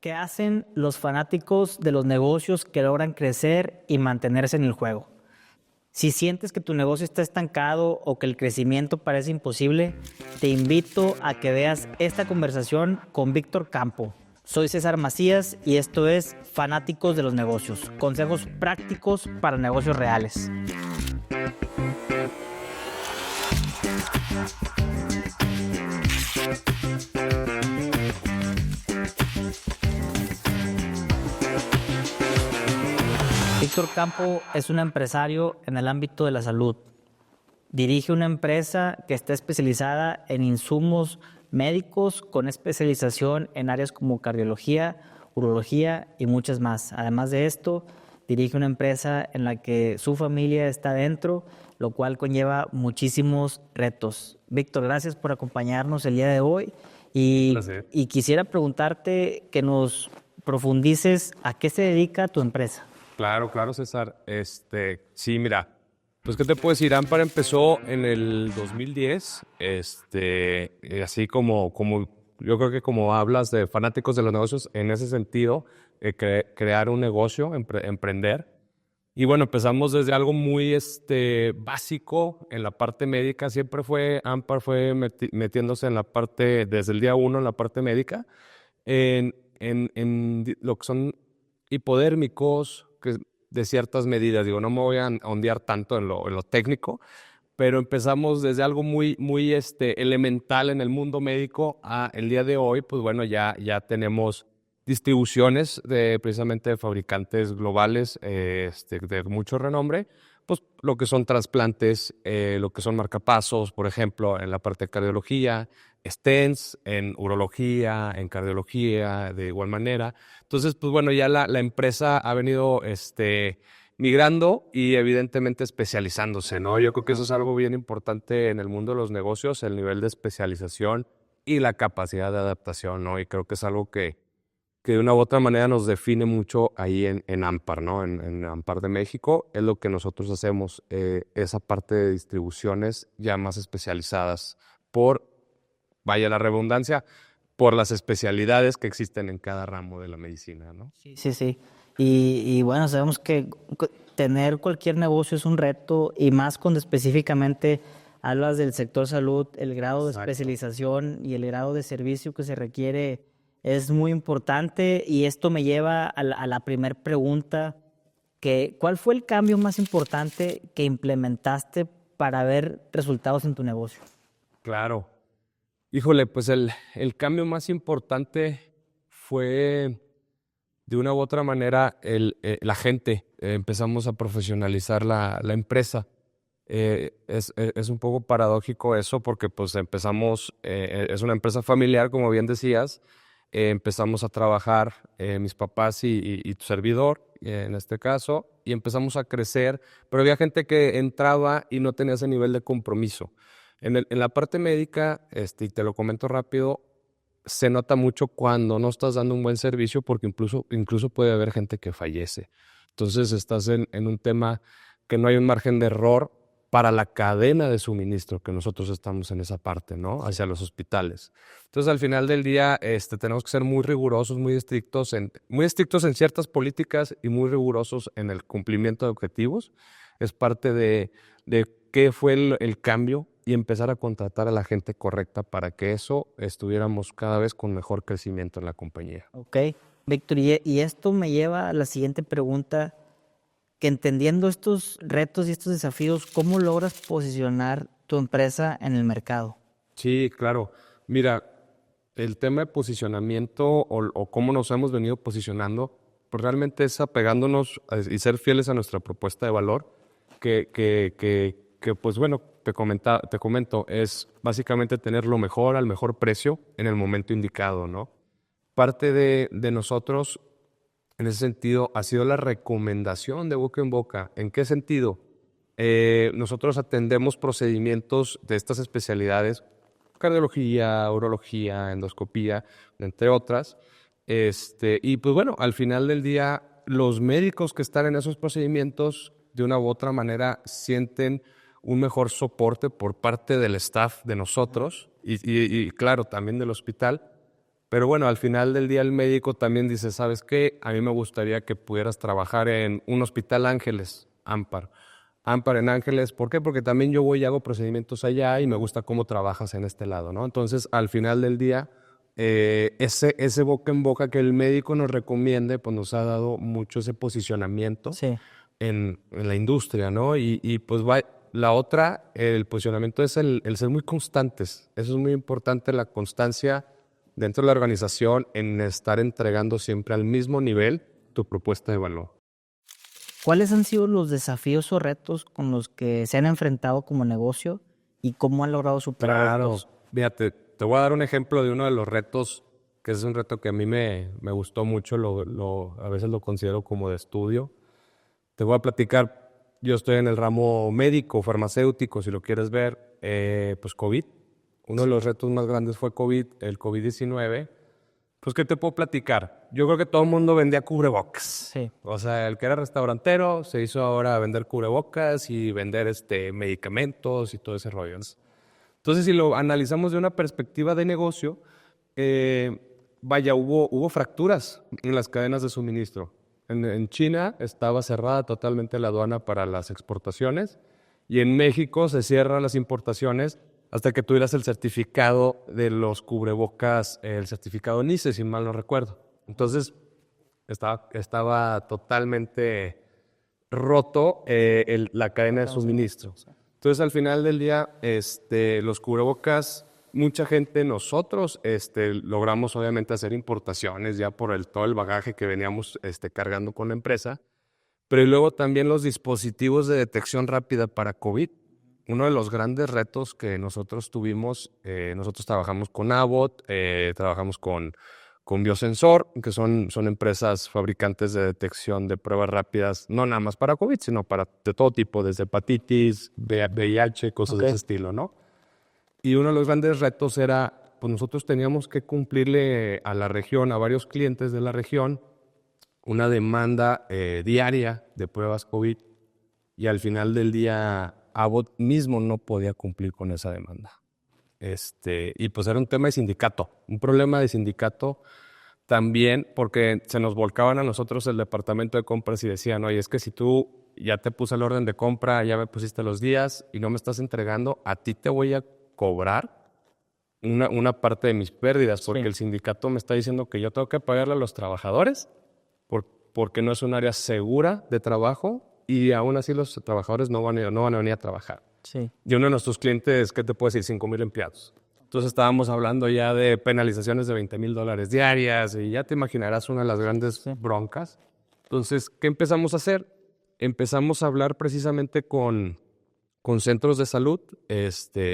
¿Qué hacen los fanáticos de los negocios que logran crecer y mantenerse en el juego? Si sientes que tu negocio está estancado o que el crecimiento parece imposible, te invito a que veas esta conversación con Víctor Campo. Soy César Macías y esto es Fanáticos de los Negocios, consejos prácticos para negocios reales. Víctor Campo es un empresario en el ámbito de la salud. Dirige una empresa que está especializada en insumos médicos con especialización en áreas como cardiología, urología y muchas más. Además de esto, dirige una empresa en la que su familia está dentro, lo cual conlleva muchísimos retos. Víctor, gracias por acompañarnos el día de hoy y quisiera preguntarte que nos profundices a qué se dedica tu empresa. Claro, César. Sí, mira, pues ¿qué te puedo decir? Ampar empezó en el 2010, así como yo creo que como hablas de fanáticos de los negocios, en ese sentido, crear un negocio, emprender. Y bueno, empezamos desde algo muy básico en la parte médica. Ampar fue metiéndose en la parte, desde el día uno en la parte médica, en lo que son hipodérmicos, de ciertas medidas. Digo, no me voy a ondear tanto en lo técnico, pero empezamos desde algo muy elemental en el mundo médico a el día de hoy, pues bueno, ya tenemos distribuciones precisamente de fabricantes globales de mucho renombre, pues lo que son trasplantes, lo que son marcapasos, por ejemplo, en la parte de cardiología, stents, en urología, en cardiología, de igual manera. Entonces, pues bueno, ya la empresa ha venido migrando y evidentemente especializándose, ¿no? Yo creo que eso es algo bien importante en el mundo de los negocios, el nivel de especialización y la capacidad de adaptación, ¿no? Y creo que es algo que de una u otra manera nos define mucho ahí en Ampar, ¿no? En Ampar de México es lo que nosotros hacemos, esa parte de distribuciones ya más especializadas vaya la redundancia, por las especialidades que existen en cada ramo de la medicina, ¿no? Sí. Y bueno, sabemos que tener cualquier negocio es un reto y más cuando específicamente hablas del sector salud, el grado de especialización y el grado de servicio que se requiere es muy importante y esto me lleva a la primera pregunta, ¿cuál fue el cambio más importante que implementaste para ver resultados en tu negocio? Claro. Híjole, pues el cambio más importante fue, de una u otra manera, la gente. Empezamos a profesionalizar la empresa. Es un poco paradójico eso porque pues empezamos, es una empresa familiar, como bien decías. Empezamos a trabajar mis papás y tu servidor, en este caso, y empezamos a crecer, pero había gente que entraba y no tenía ese nivel de compromiso. En la parte médica, y te lo comento rápido, se nota mucho cuando no estás dando un buen servicio porque incluso puede haber gente que fallece. Entonces estás en un tema que no hay un margen de error para la cadena de suministro, que nosotros estamos en esa parte, ¿no? Hacia los hospitales. Entonces, al final del día, tenemos que ser muy rigurosos, muy estrictos en ciertas políticas y muy rigurosos en el cumplimiento de objetivos. Es parte de qué fue el cambio y empezar a contratar a la gente correcta para que estuviéramos cada vez con mejor crecimiento en la compañía. Ok, Víctor, y esto me lleva a la siguiente pregunta, que entendiendo estos retos y estos desafíos, ¿cómo logras posicionar tu empresa en el mercado? Sí, claro. Mira, el tema de posicionamiento o cómo nos hemos venido posicionando, pues realmente es apegándonos y ser fieles a nuestra propuesta de valor, que pues bueno, te comento, es básicamente tener lo mejor al mejor precio en el momento indicado, ¿no? Parte de nosotros, en ese sentido, ha sido la recomendación de boca en boca. ¿En qué sentido? Nosotros atendemos procedimientos de estas especialidades, cardiología, urología, endoscopía, entre otras. Y pues bueno, al final del día, los médicos que están en esos procedimientos, de una u otra manera, sienten un mejor soporte por parte del staff de nosotros y claro, también del hospital, Pero bueno, al final del día el médico también dice, ¿sabes qué? A mí me gustaría que pudieras trabajar en un hospital Ángeles, Ampar. Ampar en Ángeles, ¿por qué? Porque también yo voy y hago procedimientos allá y me gusta cómo trabajas en este lado, ¿no? Entonces, al final del día, ese boca en boca que el médico nos recomiende, pues nos ha dado mucho ese posicionamiento Sí. en la industria, ¿no? Y pues la otra, el posicionamiento es el ser muy constantes. Eso es muy importante, la constancia dentro de la organización en estar entregando siempre al mismo nivel tu propuesta de valor. ¿Cuáles han sido los desafíos o retos con los que se han enfrentado como negocio y cómo han logrado superarlos? Fíjate, te voy a dar un ejemplo de uno de los retos, que es un reto que a mí me gustó mucho, a veces lo considero como de estudio. Te voy a platicar, yo estoy en el ramo médico, farmacéutico, si lo quieres ver, pues COVID. Uno de los retos más grandes fue COVID, el COVID-19. Pues, ¿qué te puedo platicar? Yo creo que todo el mundo vendía cubrebocas. Sí. O sea, el que era restaurantero se hizo ahora vender cubrebocas y vender medicamentos y todo ese rollo, ¿no? Entonces, si lo analizamos de una perspectiva de negocio, vaya, hubo fracturas en las cadenas de suministro. En China estaba cerrada totalmente la aduana para las exportaciones y en México se cierran las importaciones hasta que tuvieras el certificado de los cubrebocas, el certificado NICE, si mal no recuerdo. Entonces, estaba totalmente roto la cadena de suministro. Entonces, al final del día, los cubrebocas, mucha gente, nosotros logramos obviamente hacer importaciones ya por todo el bagaje que veníamos cargando con la empresa, pero luego también los dispositivos de detección rápida para COVID. Uno de los grandes retos que nosotros tuvimos, nosotros trabajamos con Abbott, trabajamos con Biosensor, que son empresas fabricantes de detección de pruebas rápidas, no nada más para COVID, sino de todo tipo, desde hepatitis, VIH, cosas de ese estilo, ¿no? Y uno de los grandes retos era, pues nosotros teníamos que cumplirle a la región, a varios clientes de la región, una demanda diaria de pruebas COVID, y al final del día Abbott mismo no podía cumplir con esa demanda. Y pues era un tema de sindicato, un problema de sindicato también, porque se nos volcaban a nosotros el departamento de compras y decían, oye, es que si tú ya te puse el orden de compra, ya me pusiste los días y no me estás entregando, a ti te voy a cobrar una parte de mis pérdidas, porque el sindicato me está diciendo que yo tengo que pagarle a los trabajadores porque no es un área segura de trabajo y aún así los trabajadores no van a venir a trabajar. Sí. Y uno de nuestros clientes, ¿qué te puedo decir? 5,000 empleados. Entonces estábamos hablando ya de penalizaciones de $20,000 diarias y ya te imaginarás una de las grandes broncas. Entonces, ¿qué empezamos a hacer? Empezamos a hablar precisamente con centros de salud,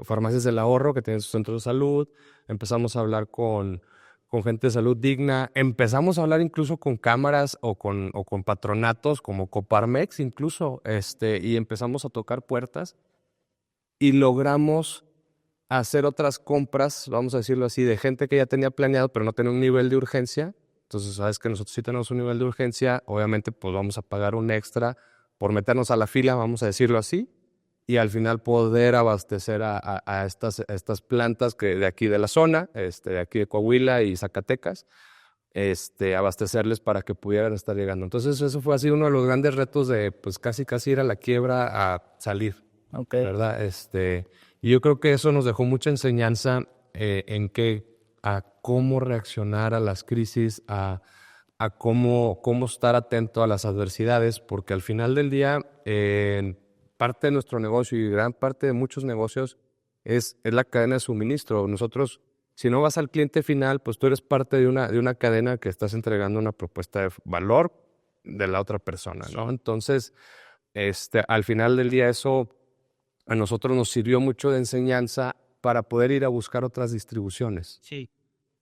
farmacias del ahorro que tienen sus centros de salud. Empezamos a hablar con gente de salud digna. Empezamos a hablar incluso con cámaras o con patronatos como Coparmex incluso, y empezamos a tocar puertas y logramos hacer otras compras, vamos a decirlo así, de gente que ya tenía planeado pero no tenía un nivel de urgencia. Entonces, sabes que nosotros sí tenemos un nivel de urgencia, obviamente pues vamos a pagar un extra por meternos a la fila, vamos a decirlo así, y al final poder abastecer a estas plantas que de aquí de la zona, de aquí de Coahuila y Zacatecas, abastecerles para que pudieran estar llegando. Entonces eso fue así uno de los grandes retos de pues casi ir a la quiebra a salir, ¿verdad? Y yo creo que eso nos dejó mucha enseñanza a cómo reaccionar a las crisis, a cómo estar atento a las adversidades, porque al final del día, parte de nuestro negocio y gran parte de muchos negocios es la cadena de suministro. Nosotros, si no vas al cliente final, pues tú eres parte de una cadena que estás entregando una propuesta de valor de la otra persona, ¿no? Entonces, al final del día eso a nosotros nos sirvió mucho de enseñanza para poder ir a buscar otras distribuciones. Sí.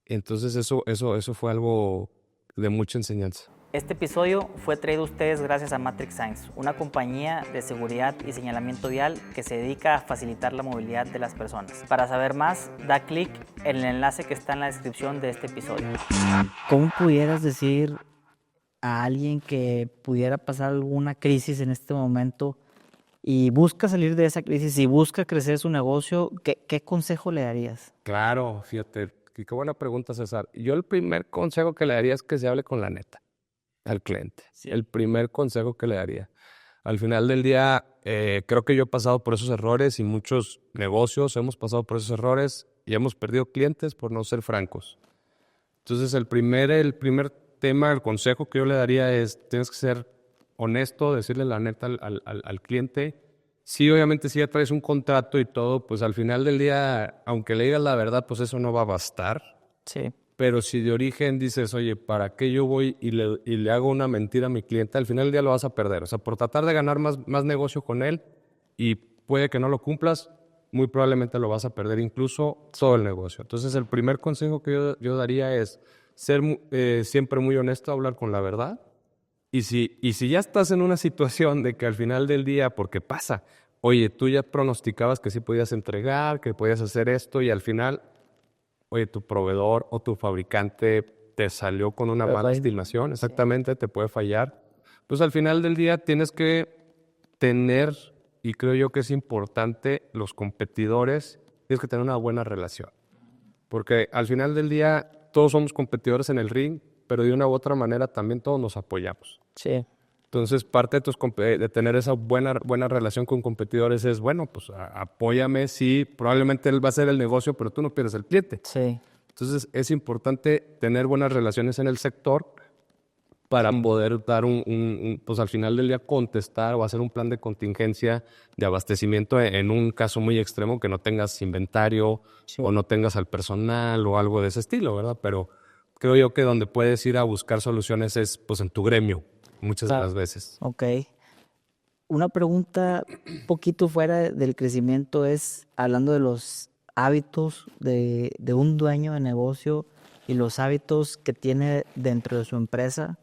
Entonces eso fue algo de mucha enseñanza. Este episodio fue traído a ustedes gracias a Matrix Signs, una compañía de seguridad y señalamiento vial que se dedica a facilitar la movilidad de las personas. Para saber más, da clic en el enlace que está en la descripción de este episodio. ¿Cómo pudieras decir a alguien que pudiera pasar alguna crisis en este momento y busca salir de esa crisis y busca crecer su negocio, qué consejo le darías? Claro, fíjate, qué buena pregunta, César. Yo el primer consejo que le daría es que se hable con la neta al cliente. Sí. El primer consejo que le daría. Al final del día, creo que yo he pasado por esos errores y muchos negocios hemos pasado por esos errores y hemos perdido clientes por no ser francos. Entonces, el primer tema, el consejo que yo le daría es, tienes que ser honesto, decirle la neta al cliente. Sí, obviamente, si ya traes un contrato y todo, pues al final del día, aunque le digas la verdad, pues eso no va a bastar. Sí. Pero si de origen dices, oye, ¿para qué yo voy y le hago una mentira a mi cliente? Al final del día lo vas a perder. O sea, por tratar de ganar más negocio con él y puede que no lo cumplas, muy probablemente lo vas a perder incluso todo el negocio. Entonces, el primer consejo que yo daría es ser siempre muy honesto, hablar con la verdad. Y si ya estás en una situación de que al final del día, porque pasa, oye, tú ya pronosticabas que sí podías entregar, que podías hacer esto y al final, oye, tu proveedor o tu fabricante te salió con una mala estimación, exactamente, te puede fallar. Pues al final del día tienes que tener, y creo yo que es importante, los competidores, tienes que tener una buena relación. Porque al final del día todos somos competidores en el ring, pero de una u otra manera también todos nos apoyamos. Sí. Entonces, parte de tener esa buena relación con competidores es, bueno, pues apóyame, sí, probablemente él va a hacer el negocio, pero tú no pierdes el cliente. Sí. Entonces, es importante tener buenas relaciones en el sector para poder dar pues al final del día contestar o hacer un plan de contingencia de abastecimiento en un caso muy extremo que no tengas inventario o no tengas al personal o algo de ese estilo, ¿verdad? Pero creo yo que donde puedes ir a buscar soluciones es pues en tu gremio, muchas de las veces. Ok. Una pregunta un poquito fuera del crecimiento es, hablando de los hábitos de un dueño de negocio y los hábitos que tiene dentro de su empresa.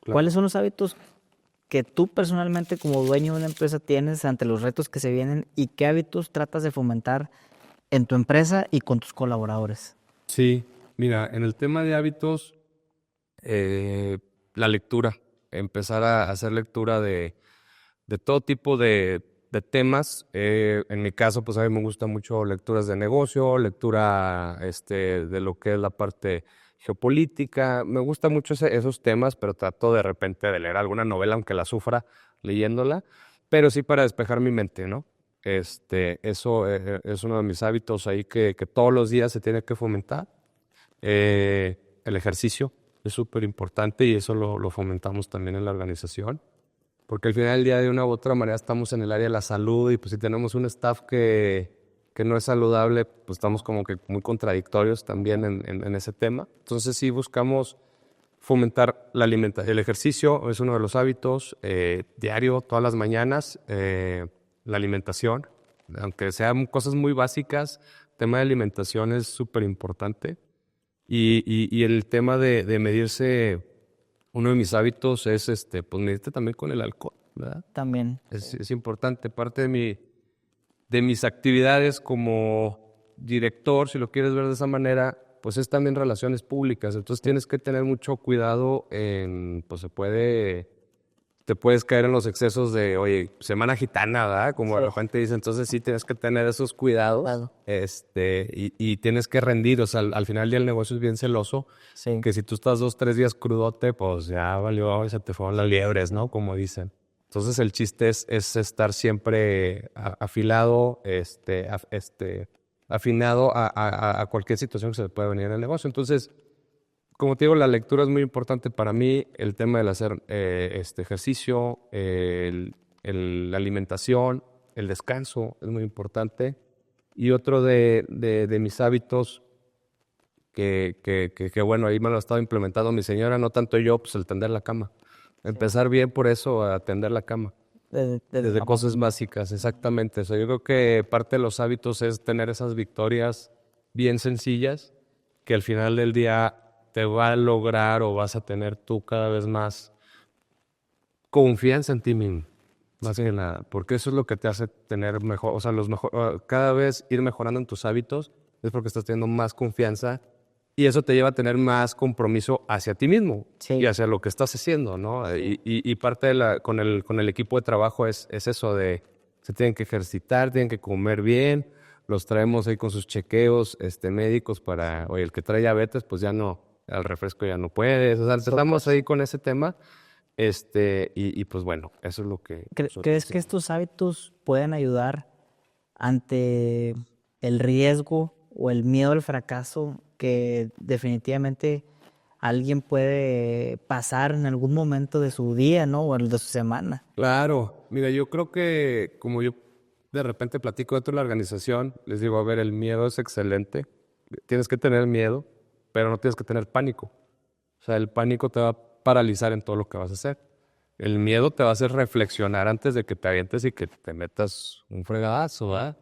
Claro. ¿Cuáles son los hábitos que tú personalmente como dueño de una empresa tienes ante los retos que se vienen y qué hábitos tratas de fomentar en tu empresa y con tus colaboradores? Sí, mira, en el tema de hábitos, la lectura, empezar a hacer lectura de todo tipo de temas. En mi caso, pues a mí me gusta mucho lecturas de negocio, lectura de lo que es la parte geopolítica. Me gustan mucho esos temas, pero trato de repente de leer alguna novela, aunque la sufra leyéndola, pero sí para despejar mi mente, ¿no? Eso es uno de mis hábitos ahí que todos los días se tiene que fomentar. El ejercicio es súper importante y eso lo fomentamos también en la organización. Porque al final del día, de una u otra manera, estamos en el área de la salud y pues si tenemos un staff que no es saludable, pues estamos como que muy contradictorios también en ese tema. Entonces sí buscamos fomentar el ejercicio, es uno de los hábitos, diario, todas las mañanas, la alimentación, aunque sean cosas muy básicas, el tema de alimentación es súper importante. Y el tema de medirse, uno de mis hábitos es pues medirte también con el alcohol, ¿verdad? También. Es importante. Parte de mis actividades como director, si lo quieres ver de esa manera, pues es también relaciones públicas. Entonces tienes que tener mucho cuidado pues te puedes caer en los excesos de, oye, semana gitana, ¿verdad? Como de repente dicen, entonces sí tienes que tener esos cuidados. Claro. Y tienes que rendir, o sea, al final del día el negocio es bien celoso. Sí. Que si tú estás 2-3 días crudote, pues ya valió, se te fueron las liebres, ¿no? Como dicen. Entonces el chiste es estar siempre afilado, afinado a cualquier situación que se le pueda venir en el negocio. Entonces, como te digo, la lectura es muy importante para mí, el tema del hacer ejercicio, la alimentación, el descanso es muy importante. Y otro de mis hábitos que bueno, ahí me lo ha estado implementando mi señora, no tanto yo, pues el tender la cama. Empezar bien por eso, a tender la cama. Desde cosas básicas, exactamente. O sea, yo creo que parte de los hábitos es tener esas victorias bien sencillas que al final del día te va a lograr o vas a tener tú cada vez más confianza en ti mismo. Más que nada, porque eso es lo que te hace tener mejor, o sea, cada vez ir mejorando en tus hábitos es porque estás teniendo más confianza y eso te lleva a tener más compromiso hacia ti mismo y hacia lo que estás haciendo, ¿no? Y parte con el equipo de trabajo es eso de se tienen que ejercitar, tienen que comer bien, los traemos ahí con sus chequeos médicos para, oye, el que trae diabetes, pues ya no, al refresco ya no puedes. O sea, estamos ahí con ese tema. Y pues bueno, eso es lo que... ¿Crees que estos hábitos pueden ayudar ante el riesgo o el miedo al fracaso que definitivamente alguien puede pasar en algún momento de su día, ¿no? O de su semana? Claro, mira, yo creo que como yo de repente platico dentro de la organización, les digo, a ver, el miedo es excelente, tienes que tener miedo, pero no tienes que tener pánico. O sea, el pánico te va a paralizar en todo lo que vas a hacer. El miedo te va a hacer reflexionar antes de que te avientes y que te metas un fregadazo, ¿verdad?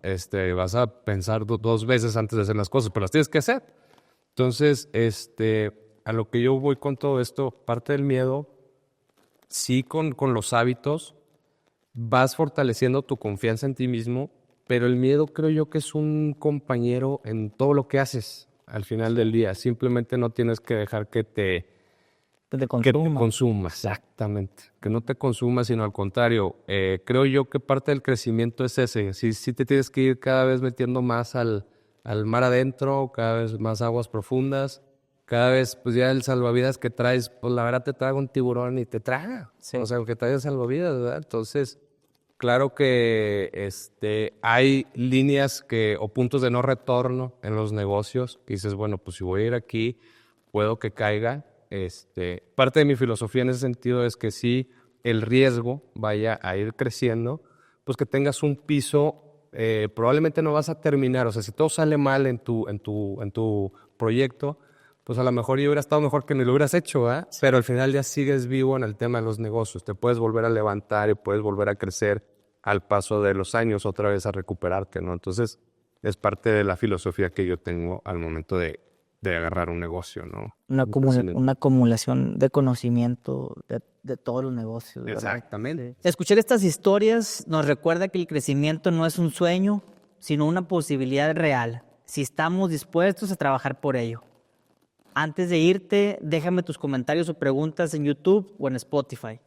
Vas a pensar dos veces antes de hacer las cosas, pero las tienes que hacer. Entonces, a lo que yo voy con todo esto, parte del miedo, sí con los hábitos, vas fortaleciendo tu confianza en ti mismo, pero el miedo creo yo que es un compañero en todo lo que haces al final del día. Simplemente no tienes que dejar que te consuma, exactamente. Que no te consuma, sino al contrario. Creo yo que parte del crecimiento es ese. Sí te tienes que ir cada vez metiendo más al mar adentro, cada vez más aguas profundas. Cada vez, pues ya el salvavidas que traes, pues la verdad te traga un tiburón y te traga. Sí. O sea, aunque traigas salvavidas, ¿verdad? Entonces, claro que hay líneas o puntos de no retorno en los negocios. Que dices, bueno, pues si voy a ir aquí, puedo que caiga. Parte de mi filosofía en ese sentido es que si el riesgo vaya a ir creciendo, pues que tengas un piso, probablemente no vas a terminar. O sea, si todo sale mal en tu proyecto, pues a lo mejor ya hubiera estado mejor que ni lo hubieras hecho, ¿eh? Sí. Pero al final ya sigues vivo en el tema de los negocios. Te puedes volver a levantar y puedes volver a crecer al paso de los años, otra vez a recuperarte, ¿no? Entonces, es parte de la filosofía que yo tengo al momento de agarrar un negocio, ¿no? Una acumulación de conocimiento de todos los negocios, ¿verdad? Exactamente. Sí. Escuchar estas historias nos recuerda que el crecimiento no es un sueño, sino una posibilidad real, si estamos dispuestos a trabajar por ello. Antes de irte, déjame tus comentarios o preguntas en YouTube o en Spotify.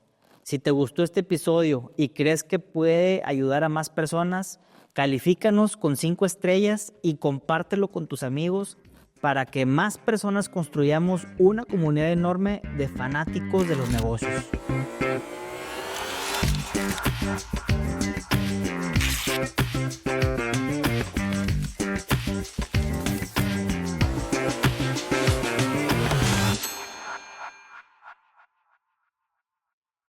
Si te gustó este episodio y crees que puede ayudar a más personas, califícanos con 5 estrellas y compártelo con tus amigos para que más personas construyamos una comunidad enorme de fanáticos de los negocios.